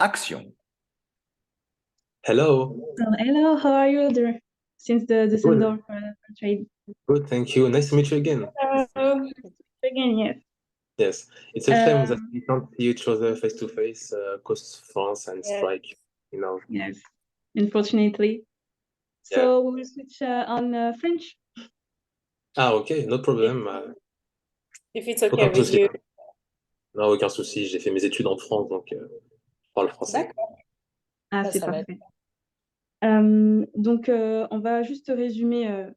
Action. Hello. Hello, how are you there since the Good. Düsseldorf trade? Good, thank you. Nice to meet you again. Hello. Again, yes. Yes, it's a shame that Um, we can't see each other face to face because France and yes, strike. yes, unfortunately. Yeah. So we will switch on French. Ah, ok, no problem. If it's okay Aucun with souci. you. Non, aucun souci. J'ai fait mes études en France, donc je parle français. D'accord. Ah, Ça, c'est ça va être- parfait. Donc, on va juste résumer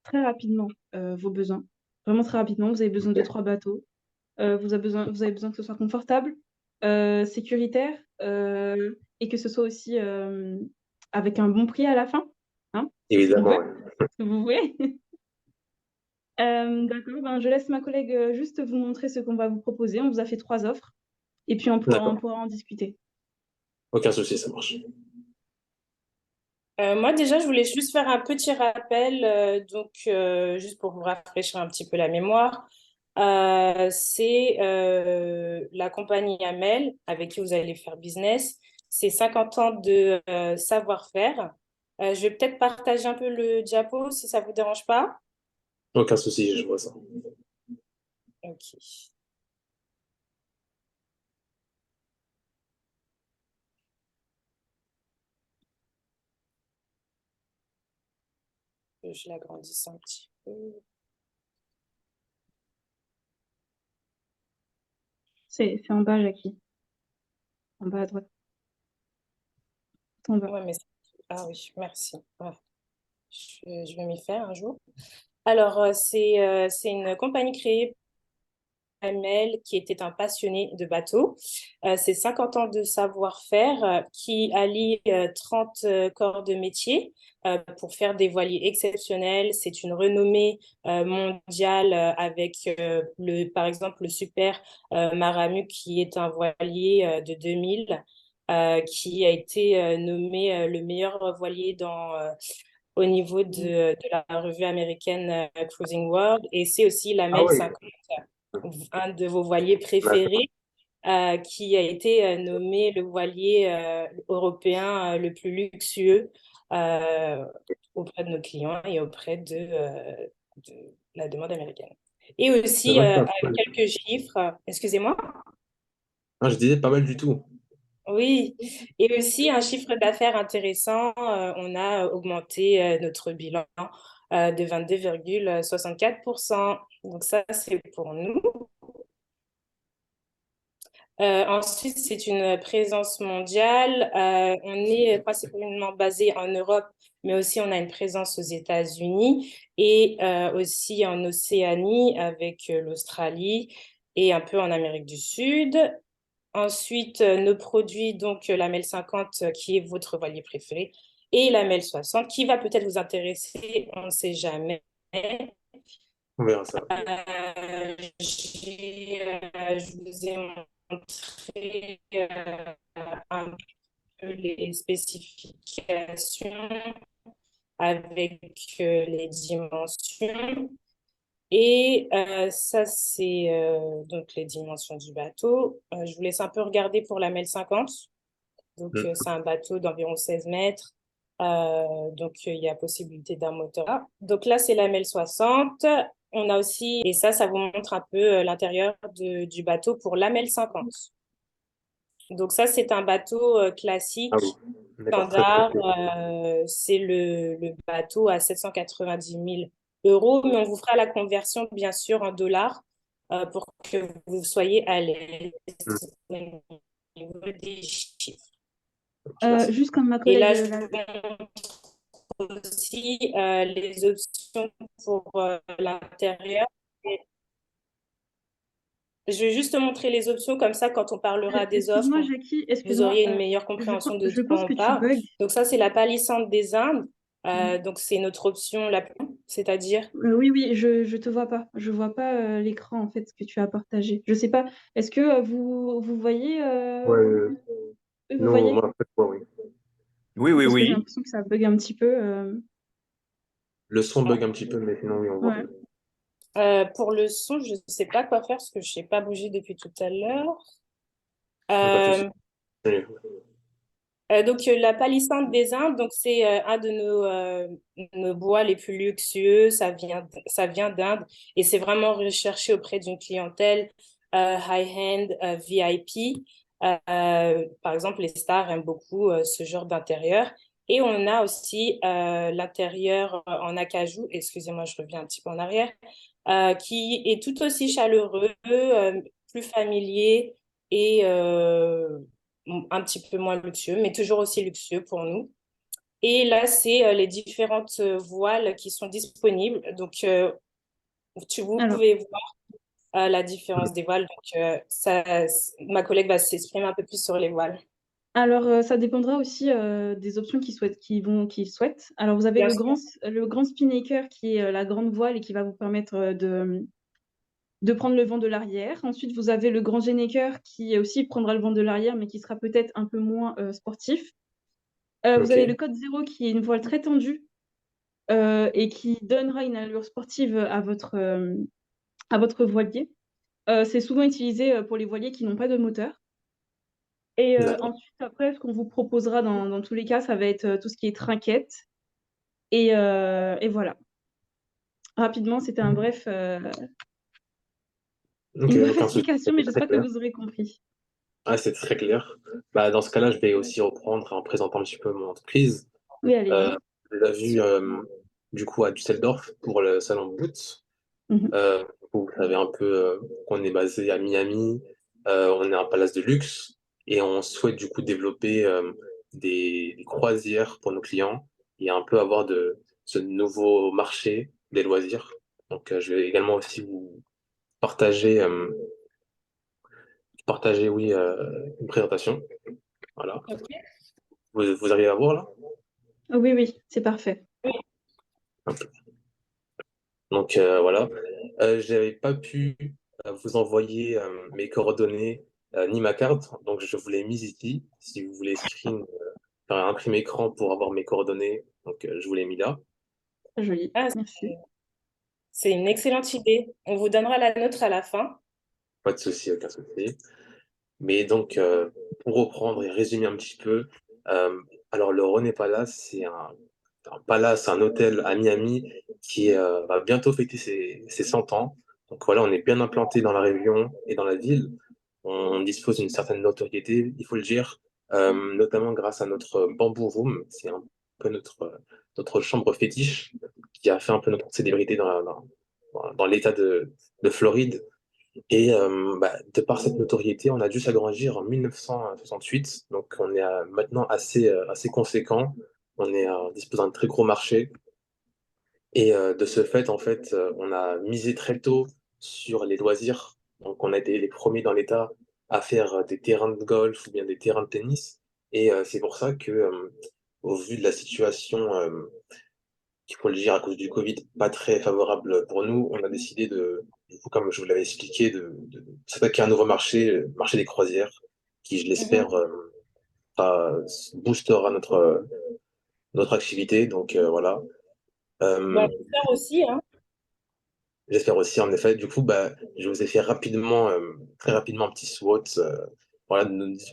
très rapidement vos besoins. Vraiment très rapidement. Vous avez besoin de 3 bateaux. Vous avez besoin que ce soit confortable, sécuritaire, et que ce soit aussi avec un bon prix à la fin. Hein, c'est ce qu'on Évidemment, veut, ouais. ce que vous voulez. D'accord, ben, je laisse ma collègue juste vous montrer ce qu'on va vous proposer. On vous a fait 3 offres et puis on D'accord. pourra en discuter. Aucun souci, ça marche. Moi, déjà, je voulais juste faire un petit rappel, juste pour vous rafraîchir un petit peu la mémoire. C'est la compagnie Amel avec qui vous allez faire business. C'est 50 ans de savoir-faire. Je vais peut-être partager un peu le diapo si ça vous dérange pas. Aucun souci, je vois ça. Ok. Je l'agrandisse un petit peu. C'est en bas, Jackie. En bas à droite. Tout en bas. Ouais, mais ah oui, merci. Ouais. Je vais m'y faire un jour. Alors, c'est une compagnie créée par Amel qui était un passionné de bateaux. C'est 50 ans de savoir-faire qui allie 30 corps de métier pour faire des voiliers exceptionnels. C'est une renommée mondiale avec, par exemple, le Super Maramu qui est un voilier de 2000 qui a été nommé le meilleur voilier au niveau de la revue américaine Cruising World. Et c'est aussi la Ah MEL oui, 50, un de vos voiliers d'accord. préférés, qui a été nommé le voilier européen le plus luxueux euh, auprès de nos clients et auprès de la demande américaine. Et aussi, Ouais, pas avec mal. quelques chiffres, excusez-moi. Ah, je disais pas mal du tout. Oui, et aussi un chiffre d'affaires intéressant. On a augmenté notre bilan de 22,64%. Donc ça, c'est pour nous. Ensuite, c'est une présence mondiale. On est principalement basé en Europe, mais aussi on a une présence aux États-Unis et aussi en Océanie avec l'Australie et un peu en Amérique du Sud. Ensuite, nos produits, donc la MEL 50 qui est votre voilier préféré et la MEL 60 qui va peut-être vous intéresser, on ne sait jamais. On verra ça. Je vous ai montré un peu les spécifications avec les dimensions. Et ça, c'est donc les dimensions du bateau. Je vous laisse un peu regarder pour la MEL 50. Donc, Mm. c'est un bateau d'environ 16 mètres. Donc, il y a possibilité d'un moteur. Donc là, c'est la MEL 60. On a aussi, et ça vous montre un peu l'intérieur du bateau pour la MEL 50. Donc ça, c'est un bateau classique, Ah oui, d'accord, très standard. précis. C'est le bateau à 790 000 euros, mais on vous fera la conversion, bien sûr, en dollars pour que vous soyez à l'aise Mm. au niveau des chiffres. Merci. Juste comme ma Et collègue, là, je vous montre aussi les options pour l'intérieur. Je vais juste te montrer les options, comme ça, quand on parlera des offres, excuse-moi, Jackie, vous excuse-moi. auriez une meilleure compréhension de Je quoi pense on que tu parle. bugs. Donc ça, c'est la palissande des Indes. Donc c'est notre option la plus, c'est-à-dire. Oui, oui, je te vois pas. Je vois pas l'écran en fait que tu as partagé. Je sais pas. Est-ce que vous voyez Ouais, vous non, voyez? moi, en fait, ouais, oui. Oui, oui, Parce que j'ai oui. l'impression que ça bug un petit peu. Le son bug un petit peu, mais sinon, oui, on voit. Ouais. Pour le son, je ne sais pas quoi faire parce que je ne sais pas bouger depuis tout à l'heure. Non, pas de souci. Euh, Allez. La palissandre des Indes, donc c'est un de nos bois les plus luxueux. Ça vient d'Inde et c'est vraiment recherché auprès d'une clientèle high-end, VIP. Par exemple, les stars aiment beaucoup ce genre d'intérieur. Et on a aussi l'intérieur en acajou, excusez-moi, je reviens un petit peu en arrière, qui est tout aussi chaleureux, plus familier et un petit peu moins luxueux, mais toujours aussi luxueux pour nous. Et là, c'est les différentes voiles qui sont disponibles. Vous Alors, pouvez voir la différence des voiles. Ma collègue va s'exprimer un peu plus sur les voiles. ça dépendra aussi des options qu'ils souhaitent. Alors, vous avez Bien sûr. le grand spinnaker qui est la grande voile et qui va vous permettre de prendre le vent de l'arrière. Ensuite, vous avez le grand Genneker qui aussi prendra le vent de l'arrière, mais qui sera peut-être un peu moins sportif. Vous Ok, avez le code zéro qui est une voile très tendue et qui donnera une allure sportive à votre voilier. C'est souvent utilisé pour les voiliers qui n'ont pas de moteur. Et d'accord. ensuite, après, ce qu'on vous proposera dans tous les cas, ça va être tout ce qui est trinquette. Et voilà. Rapidement, c'était Ok, une brève aucun souci, explication, mais c'était très j'espère que clair. vous aurez compris. Ah, c'est très clair. Bah, dans ce cas-là, je vais aussi reprendre en présentant un petit peu mon entreprise. Oui, Euh, allez-y. je l'ai vu du coup à Düsseldorf pour le salon Boots. Mhm. Vous savez un peu qu'on est basé à Miami, on est un palace de luxe et on souhaite du coup développer des croisières pour nos clients et un peu avoir de ce nouveau marché des loisirs. Donc je vais également aussi vous partager, oui, une présentation. Voilà. Ok. Vous arrivez à voir là? Oui, oui, c'est parfait. Donc voilà, j'avais pas pu vous envoyer mes coordonnées ni ma carte, donc je vous l'ai mise ici. Si vous voulez faire un imprimé écran pour avoir mes coordonnées, donc je vous l'ai mis là. Très joli. Ah, Merci. c'est une excellente idée. On vous donnera la nôtre à la fin. Pas de souci, aucun souci. Mais donc pour reprendre et résumer un petit peu, euh, alors le René Palace, c'est un palace, un hôtel à Miami qui va bientôt fêter ses 100 ans. Donc voilà, on est bien implanté dans la région et dans la ville. On dispose d'une certaine notoriété, il faut le dire, notamment grâce à notre Bamboo Room. C'est un peu notre chambre fétiche qui a fait un peu notre célébrité dans l'État de Floride. Et de par cette notoriété, on a dû s'agrandir en 1968. Donc on est maintenant assez conséquent. On est dispose d'un très gros marché. Et de ce fait, en fait, on a misé très tôt sur les loisirs. Donc, on a été les premiers dans l'État à faire des terrains de golf ou bien des terrains de tennis. Et c'est pour ça que, au vu de la situation, il faut le dire, à cause du Covid, pas très favorable pour nous, on a décidé du coup, comme je vous l'avais expliqué, de s'attaquer à un nouveau marché, le marché des croisières, qui, je Mhm. l'espère, boostera notre activité. Donc, voilà. Bah, Euh, j'espère aussi, hein. J'espère aussi, en effet. Du coup, je vous ai fait rapidement, très rapidement un petit SWOT, voilà,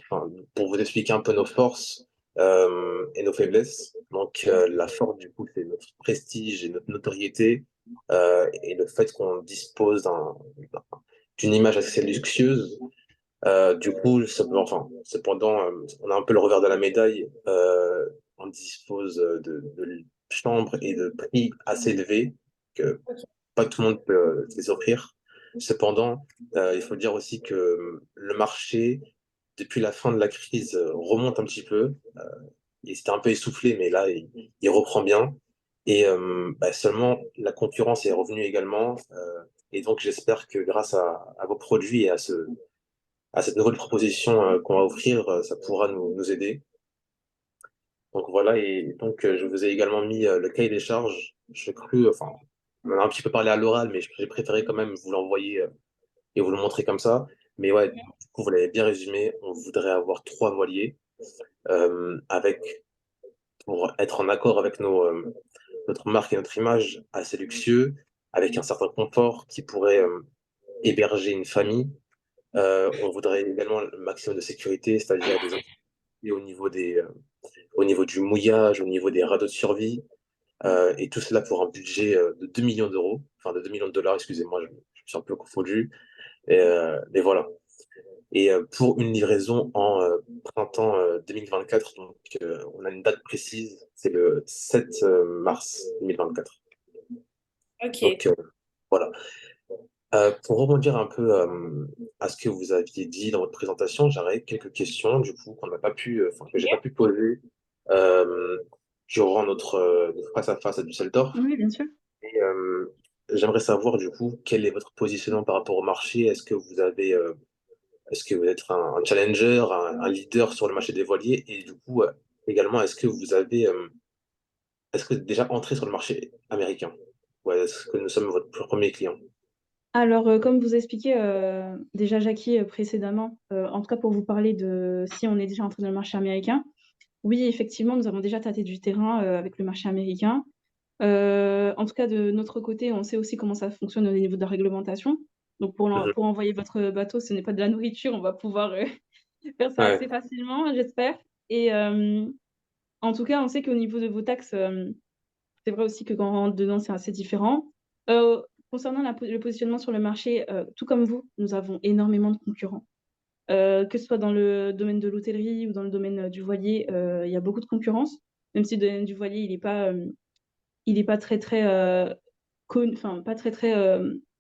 enfin, pour vous expliquer un peu nos forces et nos faiblesses. Donc, la force, du coup, c'est notre prestige et notre notoriété et le fait qu'on dispose d'une image assez luxueuse. Du coup, cependant, on a un peu le revers de la médaille. On dispose de chambres et de prix assez élevés que pas tout le monde peut les offrir. Cependant, il faut dire aussi que le marché, depuis la fin de la crise, remonte un petit peu. Il s'était un peu essoufflé, mais là, il reprend bien. Et seulement, la concurrence est revenue également. Et donc, j'espère que grâce à vos produits et à cette nouvelle proposition qu'on va offrir, ça pourra nous aider. Donc voilà, et donc je vous ai également mis le cahier des charges. Je cru, enfin, on en a un petit peu parlé à l'oral, mais j'ai préféré quand même vous l'envoyer et vous le montrer comme ça. Mais ouais, du coup, vous l'avez bien résumé. On voudrait avoir 3 voiliers avec, pour être en accord avec notre marque et notre image assez luxueux, avec un certain confort qui pourrait héberger une famille. On voudrait également le maximum de sécurité, c'est-à-dire et au niveau du mouillage, au niveau des radeaux de survie, et tout cela pour un budget de 2 millions d'euros, enfin de 2 millions de dollars, excusez-moi, je me suis un peu confondu. Et voilà. Et pour une livraison en printemps 2024, donc on a une date précise, c'est le 7 mars 2024. Ok. Donc voilà. Pour rebondir un peu à ce que vous aviez dit dans votre présentation, j'aurais quelques questions du coup qu'on n'a pas pu, enfin que j'ai pas pu poser euh, durant notre face à face à Düsseldorf. Oui, bien sûr. Et j'aimerais savoir du coup quel est votre positionnement par rapport au marché. Est-ce que vous êtes un challenger, un leader sur le marché des voiliers? Et du coup, également, est-ce que vous êtes déjà entré sur le marché américain? Ou est-ce que nous sommes votre premier client? Alors, comme vous expliquez déjà Jackie précédemment, en tout cas pour vous parler de si on est déjà entré dans le marché américain, oui, effectivement, nous avons déjà tâté du terrain avec le marché américain. En tout cas, de notre côté, on sait aussi comment ça fonctionne au niveau de la réglementation. Donc, Mhm. pour envoyer votre bateau, ce n'est pas de la nourriture, on va pouvoir faire ça Ouais. assez facilement, j'espère. Et en tout cas, on sait qu'au niveau de vos taxes, c'est vrai aussi que quand on rentre dedans, c'est assez différent. Concernant le positionnement sur le marché, tout comme vous, nous avons énormément de concurrents. Que ce soit dans le domaine de l'hôtellerie ou dans le domaine du voilier, il y a beaucoup de concurrence, même si le domaine du voilier, il est pas très, très, enfin, pas très, très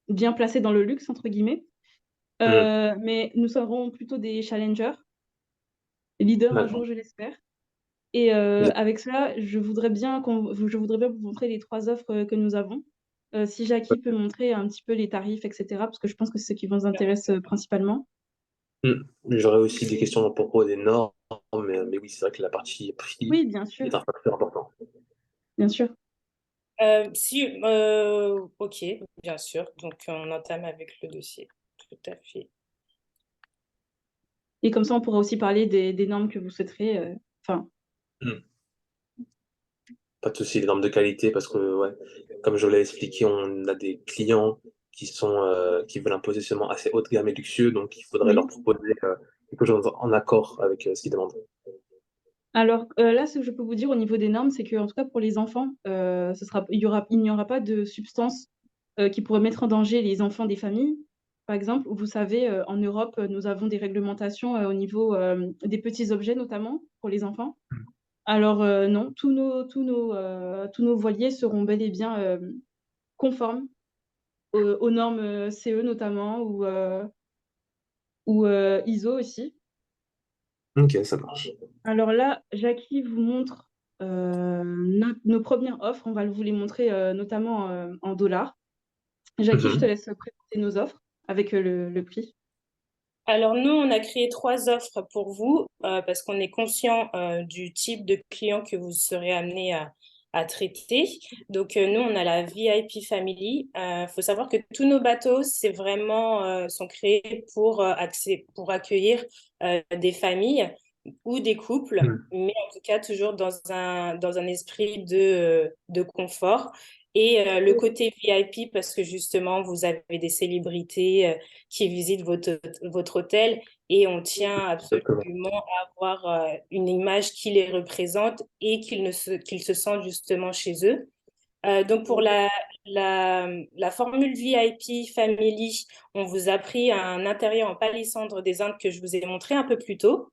bien placé dans le luxe, entre guillemets. Mhm. Mais nous serons plutôt des challengers, leaders un D'accord. jour, je l'espère. Et avec cela, je voudrais bien vous montrer les trois offres que nous avons. Si Jackie peut montrer un petit peu les tarifs, etc., parce que je pense que c'est ce qui vous intéresse principalement. Mhm. J'aurais aussi des questions à propos des normes, mais oui, c'est vrai que la partie prix Oui, bien sûr, est un facteur important. bien sûr. Ok, bien sûr. Donc, on entame avec le dossier. Tout à fait. Et comme ça, on pourra aussi parler des normes que vous souhaiterez. Enfin, Mhm. Pas de souci, les normes de qualité, parce que, ouais, comme je l'ai expliqué, on a des clients qui veulent un positionnement assez haut de gamme et luxueux, donc il faudrait leur oui. proposer quelque chose en accord avec ce qu'ils demandent. Alors là, ce que je peux vous dire au niveau des normes, c'est qu'en tout cas pour les enfants, il n'y aura pas de substances qui pourraient mettre en danger les enfants des familles. Par exemple, vous savez, en Europe, nous avons des réglementations au niveau des petits objets, notamment pour les enfants. Alors non, tous nos voiliers seront bel et bien conformes aux normes CE notamment ou ISO aussi. Ok, ça marche. Alors là, Jackie vous montre nos premières offres. On va vous les montrer notamment en dollars. Jackie, je te Mhm. laisse présenter nos offres avec le prix. Alors, nous, on a créé trois offres pour vous parce qu'on est conscient du type de client que vous serez amené à traiter. Donc, nous, on a la VIP Family. Il faut savoir que tous nos bateaux, sont créés pour accueillir des familles ou des couples, Mhm. mais en tout cas, toujours dans un esprit de confort. Et le côté VIP, parce que justement, vous avez des célébrités qui visitent votre hôtel et on tient Exactement. absolument à avoir une image qui les représente et qu'ils se sentent justement chez eux. Donc pour la formule VIP Family, on vous a pris un intérieur en palissandre des Indes que je vous ai montré un peu plus tôt.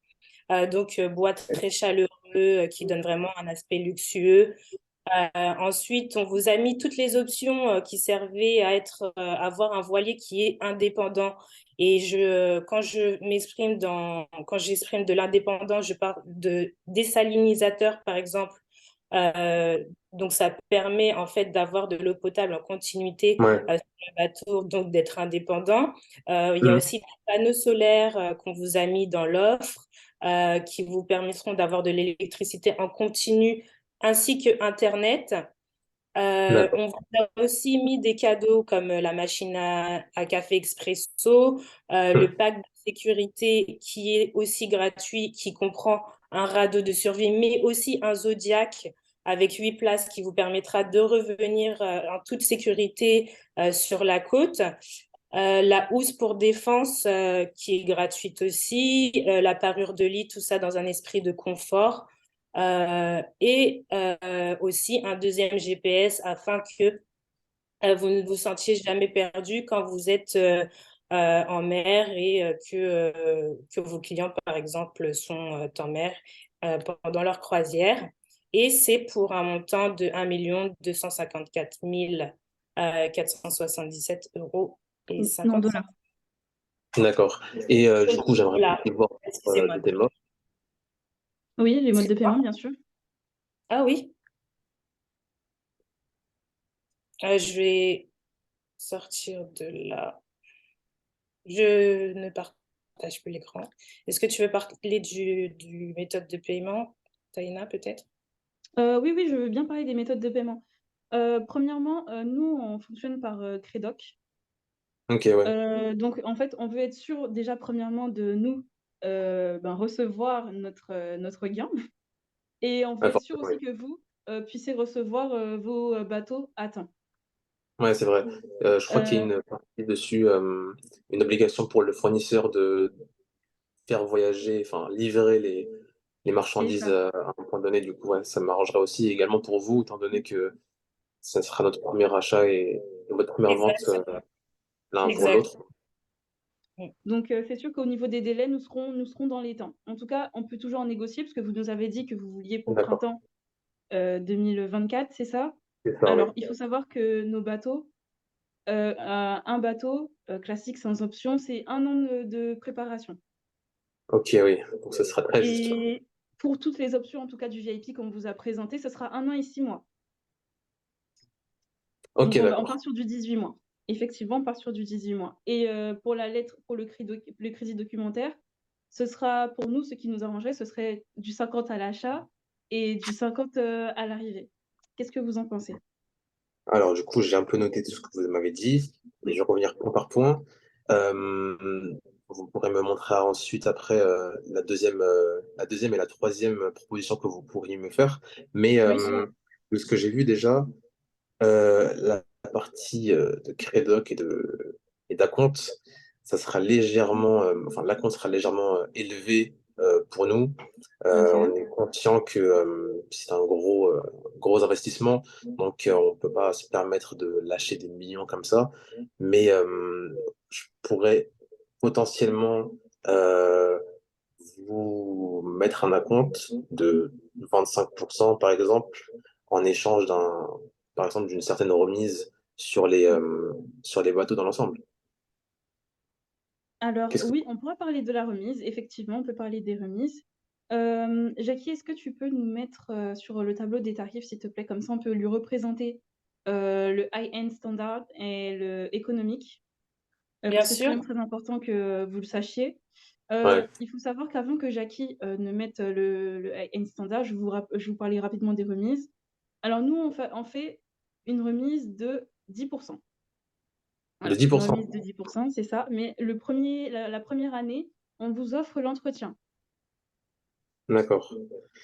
Boîte très chaleureux qui donne vraiment un aspect luxueux. Ensuite, on vous a mis toutes les options qui servaient avoir un voilier qui est indépendant. Et quand j'exprime de l'indépendant, je parle de désalinisateur, par exemple. Euh, donc, ça permet en fait d'avoir de l'eau potable en continuité Ouais. sur le bateau, donc d'être indépendant. Il y a Mhm. aussi des panneaux solaires qu'on vous a mis dans l'offre qui vous permettront d'avoir de l'électricité en continu ainsi que Internet. D'accord. On vous a aussi mis des cadeaux comme la machine à café expresso, le Mhm. pack de sécurité qui est aussi gratuit, qui comprend un radeau de survie, mais aussi un Zodiac avec 8 places qui vous permettra de revenir en toute sécurité sur la côte. La housse pour défense qui est gratuite aussi, la parure de lit, tout ça dans un esprit de confort. Et aussi un deuxième GPS afin que vous ne vous sentiez jamais perdu quand vous êtes en mer et que vos clients, par exemple, sont en mer pendant leur croisière. Et c'est pour un montant de 1 254 477 euros et Non, 50 dollars. centimes. D'accord. Et du coup, j'aimerais Là, aussi voir excusez-moi. des paiements. Oui, les modes de Excuse-moi. paiement, bien sûr. Ah oui, je vais sortir de là. Je ne partage plus l'écran. Est-ce que tu veux parler du méthode de paiement, Taïna, peut-être? Oui, oui, je veux bien parler des méthodes de paiement. Premièrement, nous, on fonctionne par Credoc. Ok, ouais. Donc, en fait, on veut être sûr, déjà, premièrement, de nous recevoir notre gain. Et on veut Ouais, être sûr forcément, oui. aussi que vous puissiez recevoir vos bateaux à temps. Ouais, c'est vrai. Je crois qu'il y a Euh, une partie dessus, une obligation pour le fournisseur de faire voyager, enfin, livrer les c'est marchandises ça, à un point donné. Du coup, ouais, ça m'arrangerait aussi également pour vous, étant donné que ça sera notre premier achat et votre première vente Exactement. l'un pour Exact. l'autre. Mm. donc c'est sûr qu'au niveau des délais, nous serons dans les temps. En tout cas, on peut toujours en négocier, parce que vous nous avez dit que vous vouliez pour D'accord. printemps 2024, c'est ça? C'est ça, oui. Alors, il faut savoir que nos bateaux, un bateau classique sans option, c'est 1 an de préparation. Ok, oui. Donc, ce sera très juste. Et pour toutes les options, en tout cas du VIP qu'on vous a présenté, ce sera 1 an et 6 mois. Ok, Donc on part d'accord. sur du 18 mois. Effectivement, on part sur du 18 mois. Et pour la lettre, pour le crédit documentaire, ce sera pour nous, ce qui nous arrangerait, ce serait du 50 à l'achat et du 50 à l'arrivée. Qu'est-ce que vous en pensez? Alors, du coup, j'ai un peu noté tout ce que vous m'avez dit, mais je vais revenir point par point. Euh, Vous pourrez me montrer ensuite, après, la deuxième et la troisième proposition que vous pourriez me faire. Mais Bien sûr. de ce que j'ai vu déjà, la partie de Credoc et d'Acompte, ça sera légèrement, enfin, l'acompte sera légèrement élevé pour nous. On OK. est conscient que c'est un gros investissement, donc on peut pas se permettre de lâcher des millions comme ça. Mais je pourrais potentiellement euh, vous mettre un acompte de 25% par exemple, en échange par exemple, d'une certaine remise sur les bateaux dans l'ensemble. Alors Qu'est-ce que... oui, on pourra parler de la remise. Effectivement, on peut parler des remises. Jackie, est-ce que tu peux nous mettre sur le tableau des tarifs, s'il te plaît? Comme ça, on peut lui représenter le high-end standard et le économique. Bien Parce que c'est quand sûr. même très important que vous le sachiez. Ouais, Il faut savoir qu'avant que Jackie ne mette le high-end standard, je vous parlais rapidement des remises. Alors nous, on fait une remise de 10%. de Voilà, une 10%. remise de 10%, c'est ça. Mais la première année, on vous offre l'entretien. D'accord.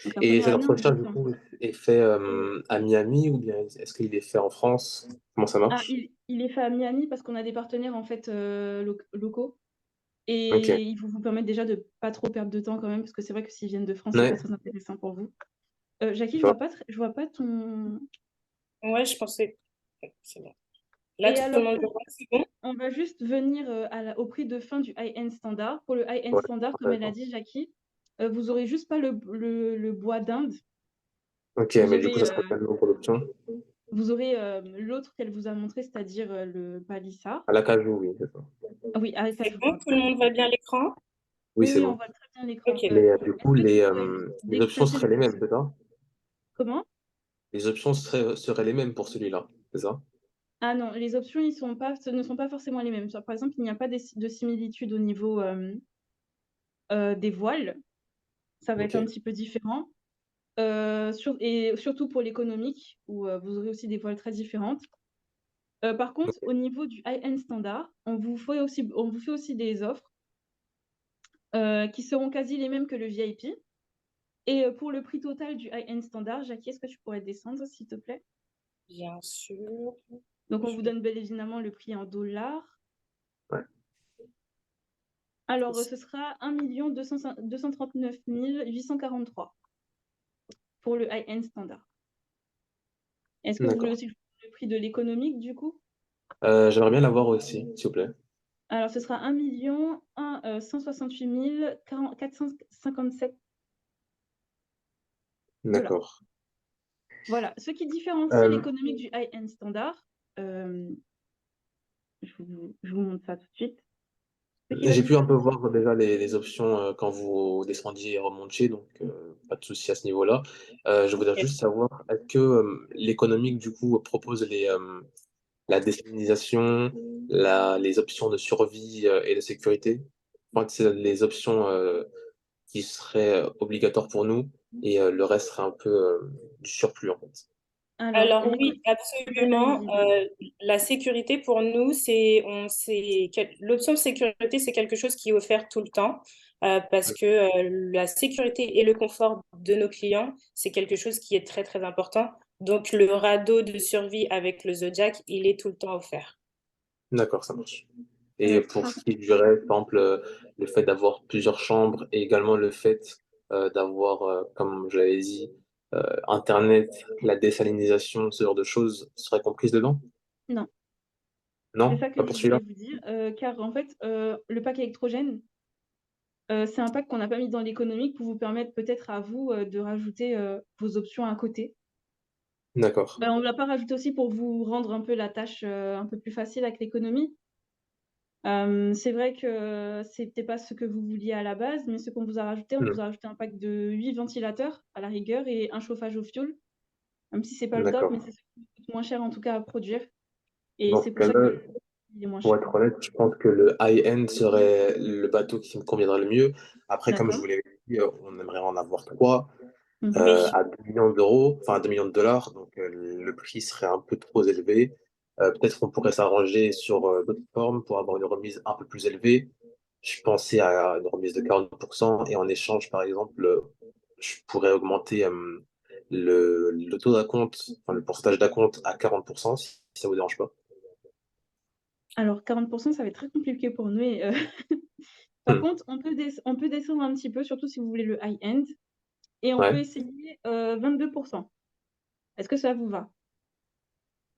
Donc la Et première cet année, on vous entretien, du offre coup, l'entretien. est fait à Miami ou bien est-ce qu'il est fait en France? Comment ça Ah, marche? il est fait à Miami parce qu'on a des partenaires en fait locaux. Ok. Et ils vous permettre déjà de pas trop perdre de temps quand même, parce que c'est vrai que s'ils viennent de France, c'est pas Ouais, très intéressant pour vous. Jackie, je vois. je vois pas ton. Ouais, je pensais. C'est bon. Là, Et tout le alors, monde le voit, c'est bon? on va juste venir au prix de fin du high-end standard. Pour le high-end Ouais, standard, comme elle a intéressant. dit, Jackie, vous aurez juste pas le bois d'Inde. Ok, Vous mais du coup, aurez, ça sera pas le nom pour l'option. l'autre qu'elle vous a montré, c'est-à-dire le palissard. À l'acajou, oui, c'est ça. Ah oui, avec C'est cajou, bon? pardon. Tout le monde voit bien l'écran? Oui, Oui, c'est oui, on bon. voit très bien l'écran. Ok. Mais du Est-ce coup, que tu pourrais juste les options déplacer seraient le les mêmes, curseur? c'est ça? Comment? Les options seraient les mêmes pour celui-là, c'est ça? Ah non, les options, ce ne sont pas forcément les mêmes. Par exemple, il n'y a pas de similitude au niveau des voiles. Ça va être un Ok. petit peu différent. Et surtout pour l'économique, où vous aurez aussi des voiles très différentes. Par contre, au niveau du high-end standard, on vous fait aussi des offres qui seront quasi les mêmes que le VIP. Et pour le prix total du high-end standard, Jackie, est-ce que tu pourrais descendre, s'il te plaît? Bien sûr. Donc, on Je vous vais- donne bien évidemment le prix en dollars. Alors, ce sera 1 239 843 pour le high-end standard. Est-ce que vous voulez D'accord. aussi le prix de l'économique, du coup? J'aimerais bien l'avoir aussi, s'il vous plaît. Alors, ce sera 1 168 457 $. D'accord. Voilà. Ce qui différencie Euh, l'économique du high-end standard, je vous montre ça tout de suite. Ce qui va j'ai pu un peu différencier. voir déjà les options quand vous descendiez et remontiez, donc pas de souci à ce niveau-là. Je voudrais Ok. juste savoir, est-ce que l'économique, du coup, propose la désalinisation, les options de survie et de sécurité? Je crois que c'est les options qui seraient obligatoires pour nous et le reste serait un peu du surplus, en fait. Alors, Alors oui, ouais, absolument. allez-y, oui. La sécurité pour nous, l'option sécurité, c'est quelque chose qui est offert tout le temps parce que la sécurité et le confort de nos clients, c'est quelque chose qui est très très important. Donc le radeau de survie avec le Zodiac, il est tout le temps offert. D'accord, ça marche. Et pour Par ce qui est du reste, par exemple, le fait d'avoir plusieurs chambres et également le fait d'avoir, comme je l'avais dit, Internet, la désalinisation, ce genre de choses seraient comprises dedans? Non, c'est Non? ça que Pas je pour voulais celui-là? vous dire, car en fait, le pack électrogène, c'est un pack qu'on n'a pas mis dans l'économique pour vous permettre peut-être à vous, de rajouter, vos options à côté. D'accord. On ne l'a pas rajouté aussi pour vous rendre un peu la tâche, un peu plus facile avec l'économie. C'est vrai que c'était pas ce que vous vouliez à la base, mais ce qu'on vous a rajouté, on Hmm. vous a rajouté un pack de 8 ventilateurs à la rigueur et un chauffage au fioul, même si c'est pas le top, mais D'accord. c'est ce qui coûte moins cher en tout cas à produire et Dans c'est ce pour ça que cas-là, il est moins pour cher. être honnête, je pense que le high-end serait le bateau qui me conviendrait le mieux. Après, comme je D'accord. vous l'ai dit, on aimerait en avoir trois. Mmh. Oui. À 2 millions d'euros, enfin 2 millions de dollars, donc le prix serait un peu trop élevé. Peut-être qu'on pourrait s'arranger sur d'autres formes pour avoir une remise un peu plus élevée. Je pensais à une remise de 40% et en échange, par exemple, je pourrais augmenter le taux d'acompte, enfin le pourcentage d'acompte à 40%, si ça vous dérange pas. Alors 40 ça va être très compliqué pour nous et par Hmm. contre, on peut descendre un petit peu, surtout si vous voulez le high-end et on peut Ouais. essayer, 22. Est-ce que ça vous va?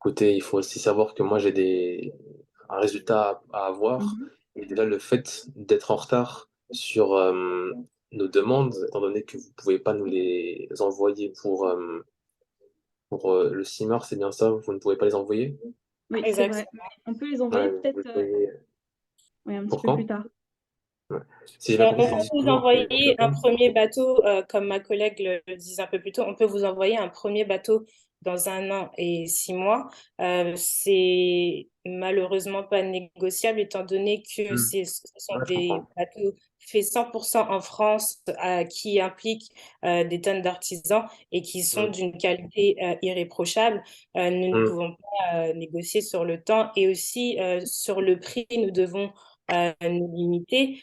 Écoutez, il faut aussi savoir que moi, un résultat à avoir. Mmh. Et déjà, le fait d'être en retard sur nos demandes, étant donné que vous pouvez pas nous les envoyer pour le 6 mars, c'est bien ça, vous ne pouvez pas les envoyer? Oui, c'est vrai, mais Exactement. on peut les envoyer Ouais, vous peut-être, voyez. ouais, un petit Pour peu plus quand? tard. Ouais. Si j'ai bien compris, On c'est peut vous disponible, c'est envoyer un bientôt? premier bateau, comme ma collègue le disait un peu plus tôt, on peut vous envoyer un premier bateau dans 1 an et 6 mois. C'est malheureusement pas négociable étant donné que Hmm. ce sont Ouais, je des comprends. bateaux faits 100% en France, qui impliquent des tonnes d'artisans et qui sont Hmm. d'une qualité irréprochable. Nous ne Hmm. pouvons pas négocier sur le temps et aussi sur le prix, nous devons nous limiter.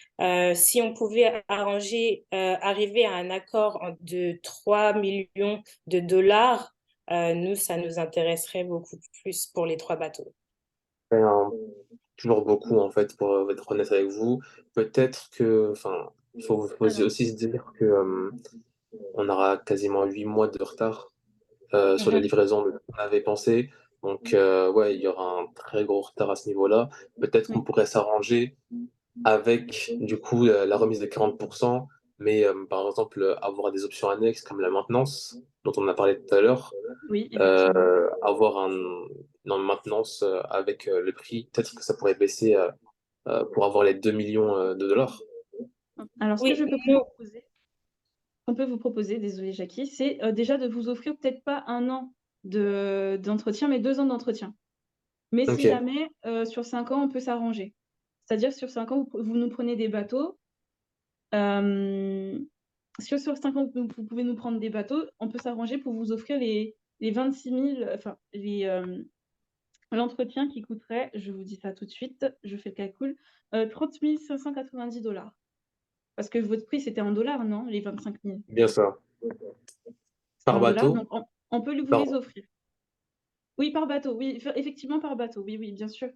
Si on pouvait arriver à un accord de 3 millions de dollars, nous, ça nous intéresserait beaucoup plus pour les 3 bateaux. Ouais, toujours beaucoup, en fait, pour être honnête avec vous. Peut-être que, enfin, faut Alors, aussi se dire que on aura quasiment 8 mois de retard sur la Mhm. livraison de ce qu'on avait pensé. Donc, ouais, il y aura un très gros retard à ce niveau-là. Peut-être qu'on oui, pourrait s'arranger avec, du coup, la remise de 40%, mais par exemple, avoir des options annexes comme la maintenance, dont on a parlé tout à l'heure, oui, effectivement. avoir une maintenance avec le prix, peut-être que ça pourrait baisser pour avoir les 2 millions de dollars. Alors ce que Oui, je peux vous nous, proposer qu'on peut vous proposer, désolée Jackie, c'est, déjà de vous offrir peut-être pas 1 an d'entretien, mais 2 ans d'entretien. Mais si Ok, jamais, sur 5 ans, on peut s'arranger. C'est-à-dire sur 5 ans, vous nous prenez des bateaux, hem, sur 5 ans, vous pouvez nous prendre des bateaux, on peut s'arranger pour vous offrir les 26 000, enfin l'entretien qui coûterait, je vous dis ça tout de suite, je fais le calcul, 30 590 $. Parce que votre prix, c'était en dollars, non? Les 25 000? bien ça. C'était Par en dollars, bateau, donc on peut vous par... les offrir. Oui, par bateau, oui, effectivement par bateau, oui, oui, bien sûr.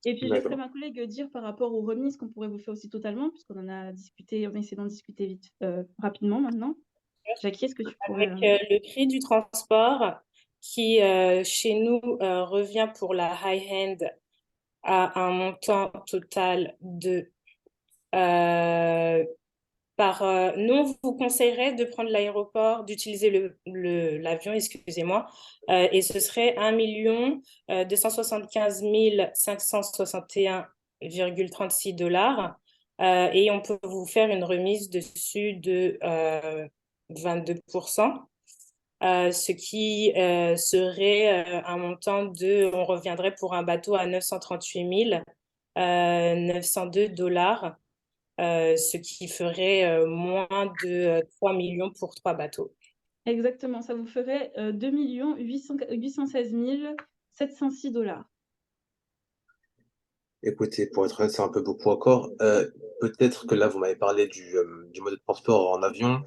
Et puis, je laisserai D'accord. ma collègue dire par rapport aux remises qu'on pourrait vous faire aussi totalement, puisqu'on en a discuté, on a essayé d'en discuter vite, rapidement maintenant. Jackie, est-ce que tu pourrais... Avec le prix du transport qui, chez nous, revient pour la high-end à un montant total de nous, on vous conseillerait de prendre l'aéroport, d'utiliser l'avion, excusez-moi, et ce serait 1 275 561,36 $. Et on peut vous faire une remise dessus de 22%, ce qui serait un montant on reviendrait pour un bateau à 938 902 $. Ce qui ferait moins de 3 millions pour 3 bateaux. Exactement, ça vous ferait 2 816 706 $. Écoutez, pour être honnête, c'est un peu beaucoup encore. Peut-être que là, vous m'avez parlé du mode de transport en avion.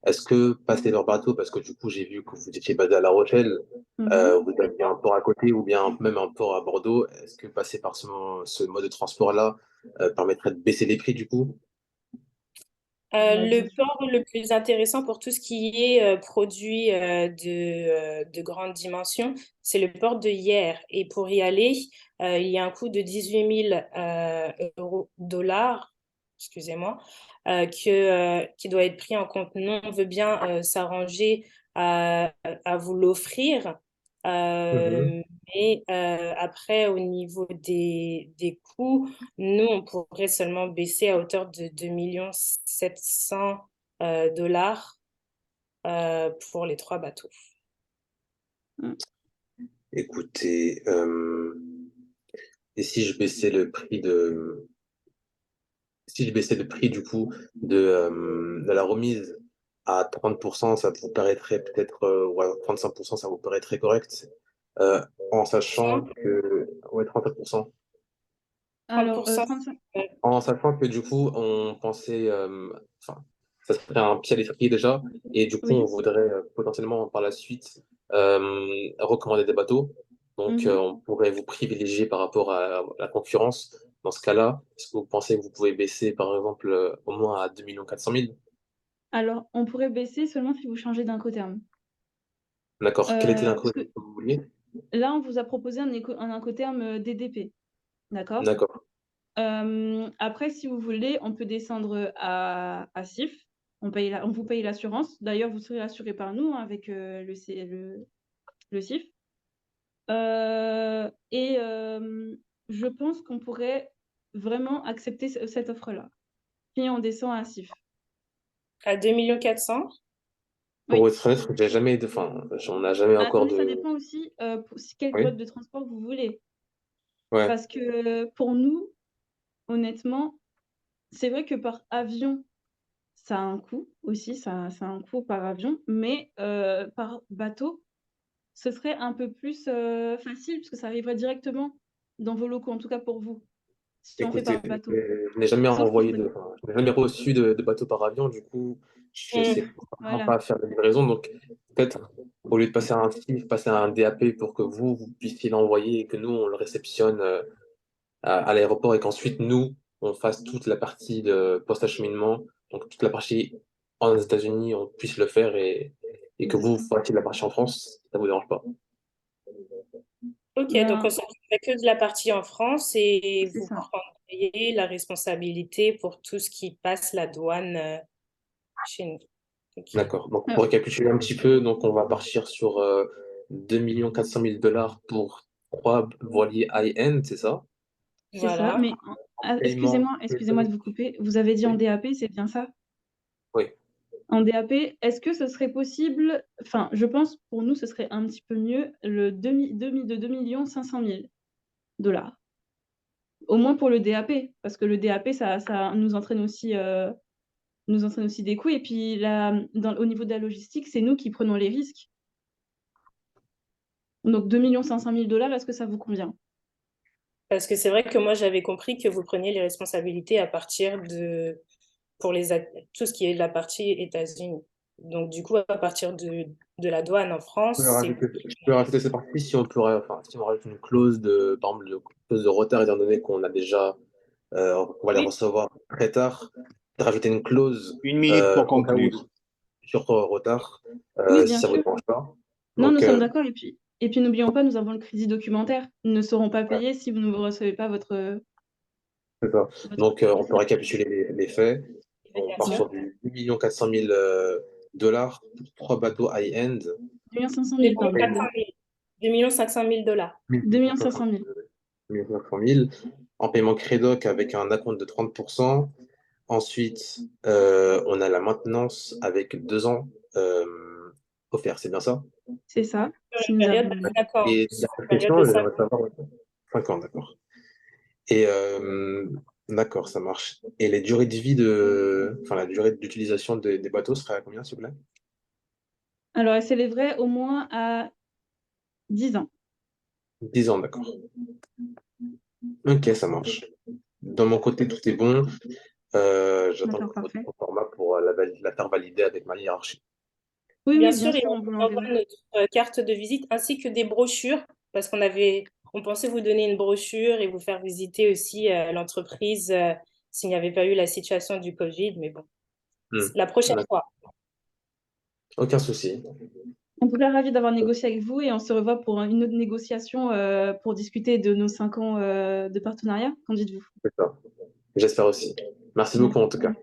Est-ce que passer leur bateau, parce que du coup, j'ai vu que vous étiez basé à La Rochelle, Mhm. vous aviez un port à côté ou bien même un port à Bordeaux, est-ce que passer par ce mode de transport-là permettrait de baisser les prix du coup? Le Bien sûr. port le plus intéressant pour tout ce qui est produit de grande dimension, c'est le port de Hyères. Et pour y aller, il y a un coût de 18 000 dollars, excusez-moi, qui doit être pris en compte. Nous, on veut bien s'arranger à vous l'offrir. Mhm. Mais après, au niveau des coûts, nous, on pourrait seulement baisser à hauteur de 2 700 dollars pour les 3 bateaux. Mm. Écoutez, et si je baissais le prix du coup de la remise à 30%, ça vous paraîtrait peut-être, ouais, 35%, ça vous paraîtrait correct, euh, en sachant que, ouais, 35%. 30%, 35... En sachant que du coup, on pensait, enfin, ça serait un pied à l'étrier déjà, et du coup, on Oui. voudrait potentiellement par la suite recommander des bateaux. Donc, Mhm. on pourrait vous privilégier par rapport à la concurrence. Dans ce cas-là, est-ce que vous pensez que vous pouvez baisser, par exemple, au moins à 2 400 000? Alors, on pourrait baisser seulement si vous changez d'incoterm. D'accord. Quel était Parce l'incroyable que que vous vouliez? là, on vous a proposé un incoterm DDP. D'accord? D'accord. Après, si vous voulez, on peut descendre à SIF. On vous paye l'assurance. D'ailleurs, vous serez assuré par nous, hein, avec le SIF. Et je pense qu'on pourrait vraiment accepter cette offre-là. Puis on descend à SIF. à 2 400 000. Pour Oui. être honnête, j'ai jamais, enfin, on n'a jamais encore Attendez, ça de. dépend aussi quel Oui. mode de transport vous voulez. Ouais. Parce que pour nous, honnêtement, c'est vrai que par avion, ça a un coût aussi, ça a un coût par avion, mais par bateau, ce serait un peu plus facile, parce que ça arriverait directement dans vos locaux, en tout cas pour vous, si on fait Écoutez, par bateau. je n'ai jamais Sauf qu'il faudrait... enfin, je n'ai jamais reçu de bateau par avion, du coup, je ne sais vraiment Voilà, pas faire de livraison. Donc, peut-être, au lieu de passer à un CIF, passer à un DAP pour que vous puissiez l'envoyer et que nous, on le réceptionne à l'aéroport et qu'ensuite, nous, on fasse toute la partie de post-acheminement, donc toute la partie en États-Unis, on puisse le faire et que c'est ça. vous fassiez la partie en France, ça vous dérange pas. Ok, donc on Ben, s'occuperait que de la partie en France et c'est vous ça. prendriez la responsabilité pour tout ce qui passe la douane chez nous. Ok. D'accord. Donc, Euh, pour récapituler un petit peu, donc on va partir sur 2 400 000 dollars pour 3 voiliers high-end, c'est ça? c'est ça, Voilà. mais Paiement. excusez-moi de vous couper. Vous avez dit en Oui, DAP, c'est bien ça? oui. En DAP, est-ce que ce serait possible, enfin, je pense pour nous, ce serait un petit peu mieux le de 2 500 000 $. Au moins pour le DAP, parce que le DAP, ça nous entraîne aussi des coûts. Et puis là, au niveau de la logistique, c'est nous qui prenons les risques. Donc 2 500 000 $, est-ce que ça vous convient? Parce que c'est vrai que moi, j'avais compris que vous preniez les responsabilités à partir tout ce qui est de la partie États-Unis. Donc, du coup, à partir de la douane en France, Je peux rajouter cette partie si on pourrait, enfin, si on rajoute une clause de, par exemple, de clause de retard, étant donné qu'on a déjà, on va les Oui, recevoir très tard, de rajouter une clause Une minute pour au cas où conclure. sur retard, Oui, si bien ça vous sûr. dérange pas. Non, nous Donc, sommes d'accord. Et puis n'oublions pas, nous avons le crédit documentaire. Ils ne seront pas ouais, payés si vous ne recevez pas c'est ça. votre Donc, on peut récapituler les faits. On bien part sûr. sur du 2 400 000 dollars pour 3 bateaux high-end. 2 500 2 000, pardon. 400 000. 2 500 000 $. 2 500 000. 500 000 en paiement Crédoc avec un acompte de 30%. Ensuite, on a la maintenance avec 2 ans offert, c'est bien ça? C'est ça. Sur Si une nous période avons... de 5 ans. Et la Sur une période prestation, de 5 j'aimerais ans. savoir 5 ans, d'accord. Et d'accord, ça marche. Et les durées de vie enfin la durée d'utilisation des bateaux serait à combien, s'il vous plaît? Alors, elle s'élèverait au moins à 10 ans. 10 ans, d'accord. Ok, ça marche. Dans mon côté, tout est bon. J'attends D'accord, que votre parfait. format pour la faire valider avec ma hiérarchie. Oui, Bien oui, bien sûr, et sûr, on on vous vous envoie l'enverra. notre carte de visite ainsi que des brochures parce on pensait vous donner une brochure et vous faire visiter aussi l'entreprise s'il n'y avait pas eu la situation du Covid. Mais bon, Hmm. la prochaine D'accord. fois. Aucun souci. En tout cas, ravi d'avoir négocié avec vous et on se revoit pour une autre négociation pour discuter de nos 5 ans de partenariat. Qu'en dites-vous? C'est ça. J'espère aussi. Merci beaucoup en tout cas.